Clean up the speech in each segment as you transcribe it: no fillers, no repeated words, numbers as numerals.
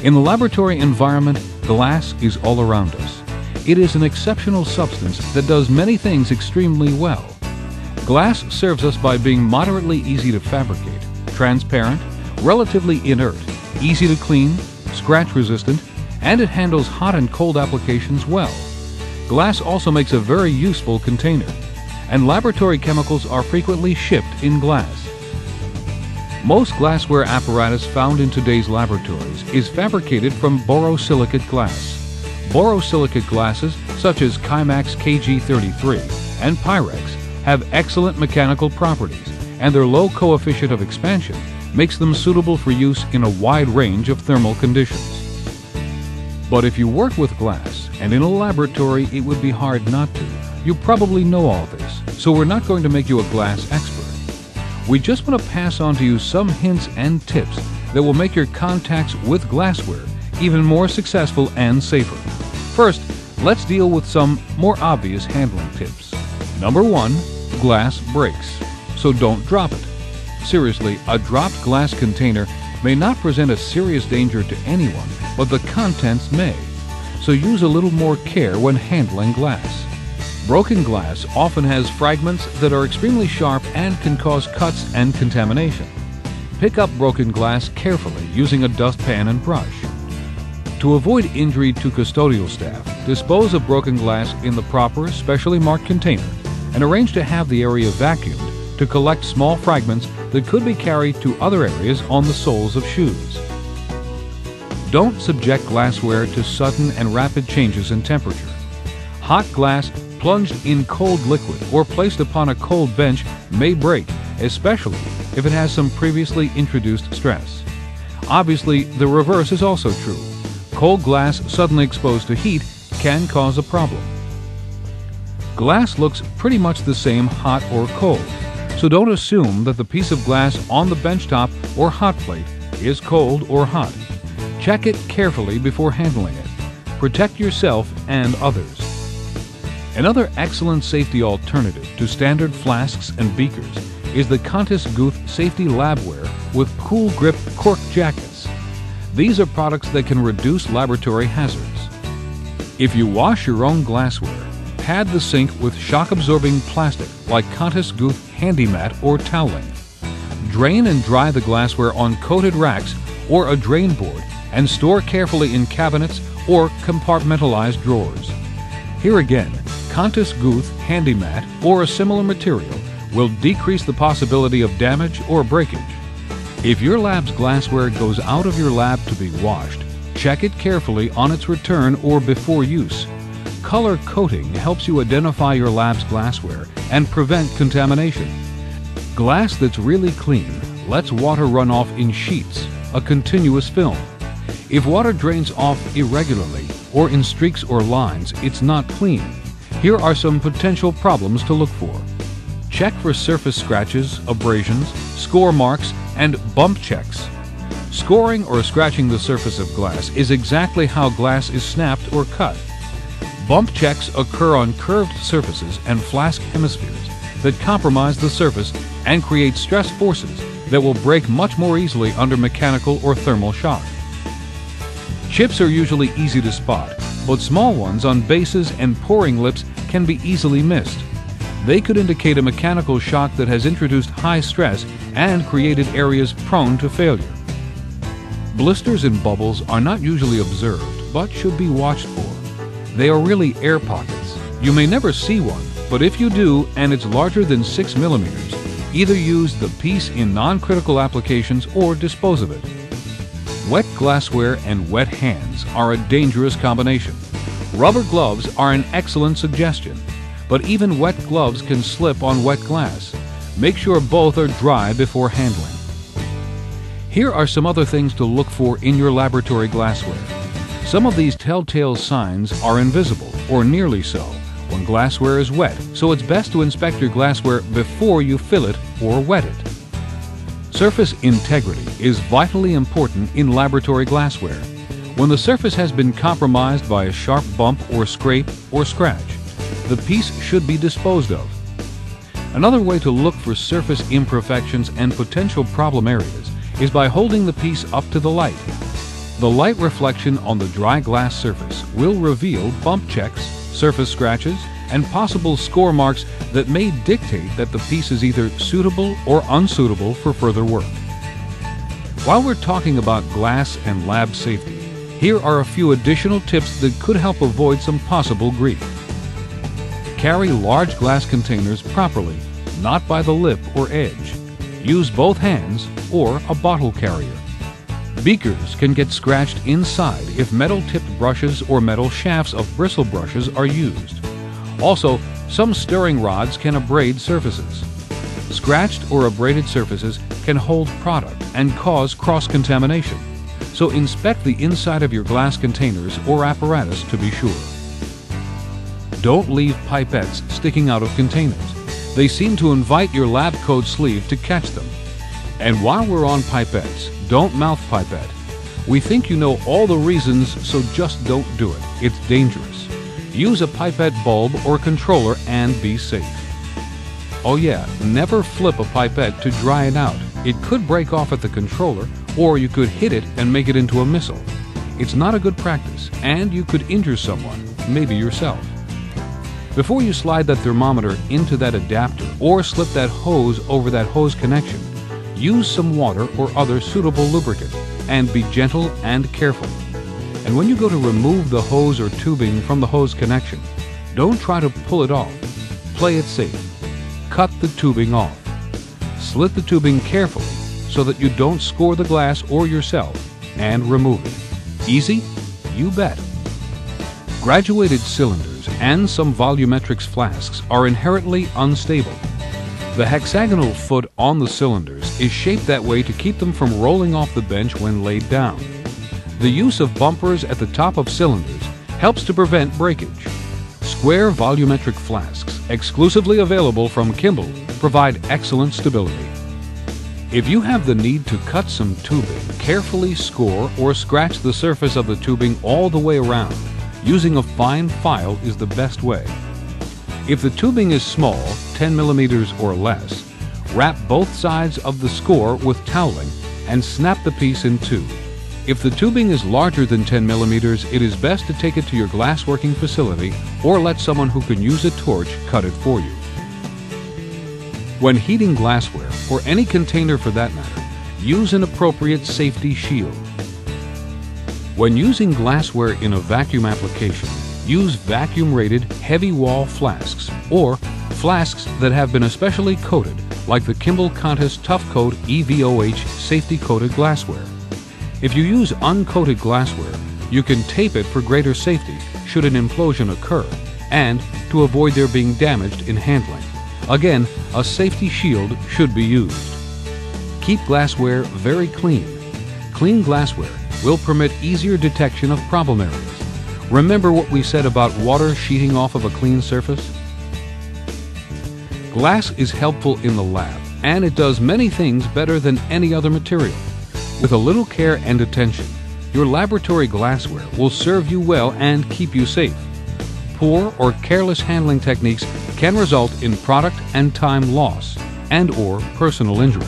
In the laboratory environment, glass is all around us. It is an exceptional substance that does many things extremely well. Glass serves us by being moderately easy to fabricate, transparent, relatively inert, easy to clean, scratch resistant, and it handles hot and cold applications well. Glass also makes a very useful container, and laboratory chemicals are frequently shipped in glass. Most glassware apparatus found in today's laboratories is fabricated from borosilicate glass. Borosilicate glasses such as Kymax KG33 and Pyrex have excellent mechanical properties, and their low coefficient of expansion makes them suitable for use in a wide range of thermal conditions. But if you work with glass, and in a laboratory it would be hard not to, you probably know all this, so we're not going to make you a glass expert. We just want to pass on to you some hints and tips that will make your contacts with glassware even more successful and safer. First, let's deal with some more obvious handling tips. Number 1, glass breaks, so don't drop it. Seriously, a dropped glass container may not present a serious danger to anyone, but the contents may, so use a little more care when handling glass. Broken glass often has fragments that are extremely sharp and can cause cuts and contamination. Pick up broken glass carefully using a dustpan and brush. To avoid injury to custodial staff, dispose of broken glass in the proper, specially marked container and arrange to have the area vacuumed to collect small fragments that could be carried to other areas on the soles of shoes. Don't subject glassware to sudden and rapid changes in temperature. Hot glass plunged in cold liquid or placed upon a cold bench may break, especially if it has some previously introduced stress. Obviously, the reverse is also true. Cold glass suddenly exposed to heat can cause a problem. Glass looks pretty much the same hot or cold, so don't assume that the piece of glass on the benchtop or hot plate is cold or hot. Check it carefully before handling it. Protect yourself and others. Another excellent safety alternative to standard flasks and beakers is the Countess Guth Safety Labware with Cool Grip cork jackets. These are products that can reduce laboratory hazards. If you wash your own glassware, pad the sink with shock-absorbing plastic like Countess Guth Handy Mat or toweling. Drain and dry the glassware on coated racks or a drain board and store carefully in cabinets or compartmentalized drawers. Here again, Countess Guth Handy Mat or a similar material will decrease the possibility of damage or breakage. If your lab's glassware goes out of your lab to be washed, check it carefully on its return or before use. Color coding helps you identify your lab's glassware and prevent contamination. Glass that's really clean lets water run off in sheets, a continuous film. If water drains off irregularly or in streaks or lines, it's not clean. Here are some potential problems to look for. Check for surface scratches, abrasions, score marks, and bump checks. Scoring or scratching the surface of glass is exactly how glass is snapped or cut. Bump checks occur on curved surfaces and flask hemispheres that compromise the surface and create stress forces that will break much more easily under mechanical or thermal shock. Chips are usually easy to spot, but small ones on bases and pouring lips can be easily missed. They could indicate a mechanical shock that has introduced high stress and created areas prone to failure. Blisters and bubbles are not usually observed, but should be watched for. They are really air pockets. You may never see one, but if you do and it's larger than 6 millimeters, either use the piece in non-critical applications or dispose of it. Wet glassware and wet hands are a dangerous combination. Rubber gloves are an excellent suggestion, but even wet gloves can slip on wet glass. Make sure both are dry before handling. Here are some other things to look for in your laboratory glassware. Some of these telltale signs are invisible, or nearly so, when glassware is wet, so it's best to inspect your glassware before you fill it or wet it. Surface integrity is vitally important in laboratory glassware. When the surface has been compromised by a sharp bump or scrape or scratch, the piece should be disposed of. Another way to look for surface imperfections and potential problem areas is by holding the piece up to the light. The light reflection on the dry glass surface will reveal bump checks, surface scratches, and possible score marks that may dictate that the piece is either suitable or unsuitable for further work. While we're talking about glass and lab safety, here are a few additional tips that could help avoid some possible grief. Carry large glass containers properly, not by the lip or edge. Use both hands or a bottle carrier. Beakers can get scratched inside if metal-tipped brushes or metal shafts of bristle brushes are used. Also, some stirring rods can abrade surfaces. Scratched or abraded surfaces can hold product and cause cross-contamination, so inspect the inside of your glass containers or apparatus to be sure. Don't leave pipettes sticking out of containers. They seem to invite your lab coat sleeve to catch them. And while we're on pipettes, don't mouth pipette. We think you know all the reasons, so just don't do it. It's dangerous. Use a pipette bulb or controller and be safe. Oh yeah, never flip a pipette to dry it out. It could break off at the controller, or you could hit it and make it into a missile. It's not a good practice, and you could injure someone, maybe yourself. Before you slide that thermometer into that adapter or slip that hose over that hose connection, use some water or other suitable lubricant, and be gentle and careful. And when you go to remove the hose or tubing from the hose connection, don't try to pull it off. Play it safe. Cut the tubing off. Slit the tubing carefully so that you don't score the glass or yourself, and remove it. Easy? You bet. Graduated cylinders and some volumetrics flasks are inherently unstable. The hexagonal foot on the cylinders is shaped that way to keep them from rolling off the bench when laid down. The use of bumpers at the top of cylinders helps to prevent breakage. Square volumetric flasks, exclusively available from Kimble, provide excellent stability. If you have the need to cut some tubing, carefully score or scratch the surface of the tubing all the way around. Using a fine file is the best way. If the tubing is small, 10 millimeters or less, wrap both sides of the score with toweling and snap the piece in two. If the tubing is larger than 10 millimeters, it is best to take it to your glassworking facility or let someone who can use a torch cut it for you. When heating glassware, or any container for that matter, use an appropriate safety shield. When using glassware in a vacuum application, use vacuum-rated heavy wall flasks or flasks that have been especially coated, like the Kimble Contest Tough Coat EVOH safety-coated glassware. If you use uncoated glassware, you can tape it for greater safety should an implosion occur, and to avoid there being damage in handling. Again, a safety shield should be used. Keep glassware very clean. Clean glassware will permit easier detection of problem areas. Remember what we said about water sheeting off of a clean surface? Glass is helpful in the lab, and it does many things better than any other material. With a little care and attention, your laboratory glassware will serve you well and keep you safe. Poor or careless handling techniques can result in product and time loss and/or personal injury.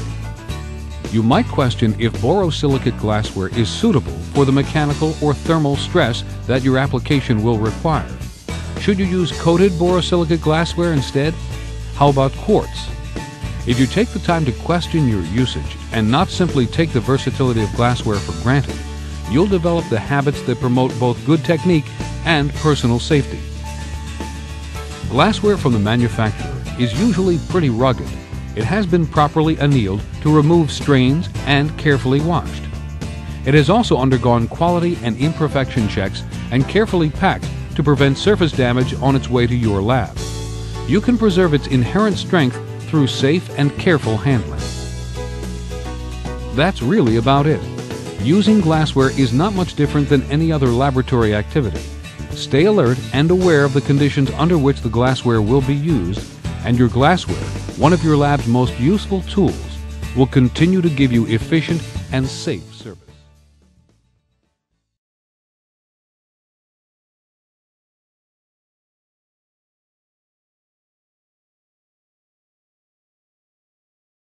You might question if borosilicate glassware is suitable for the mechanical or thermal stress that your application will require. Should you use coated borosilicate glassware instead? How about quartz? If you take the time to question your usage and not simply take the versatility of glassware for granted, you'll develop the habits that promote both good technique and personal safety. Glassware from the manufacturer is usually pretty rugged. It has been properly annealed to remove strains and carefully washed. It has also undergone quality and imperfection checks and carefully packed to prevent surface damage on its way to your lab. You can preserve its inherent strength through safe and careful handling. That's really about it. Using glassware is not much different than any other laboratory activity. Stay alert and aware of the conditions under which the glassware will be used, and your glassware, one of your lab's most useful tools, will continue to give you efficient and safe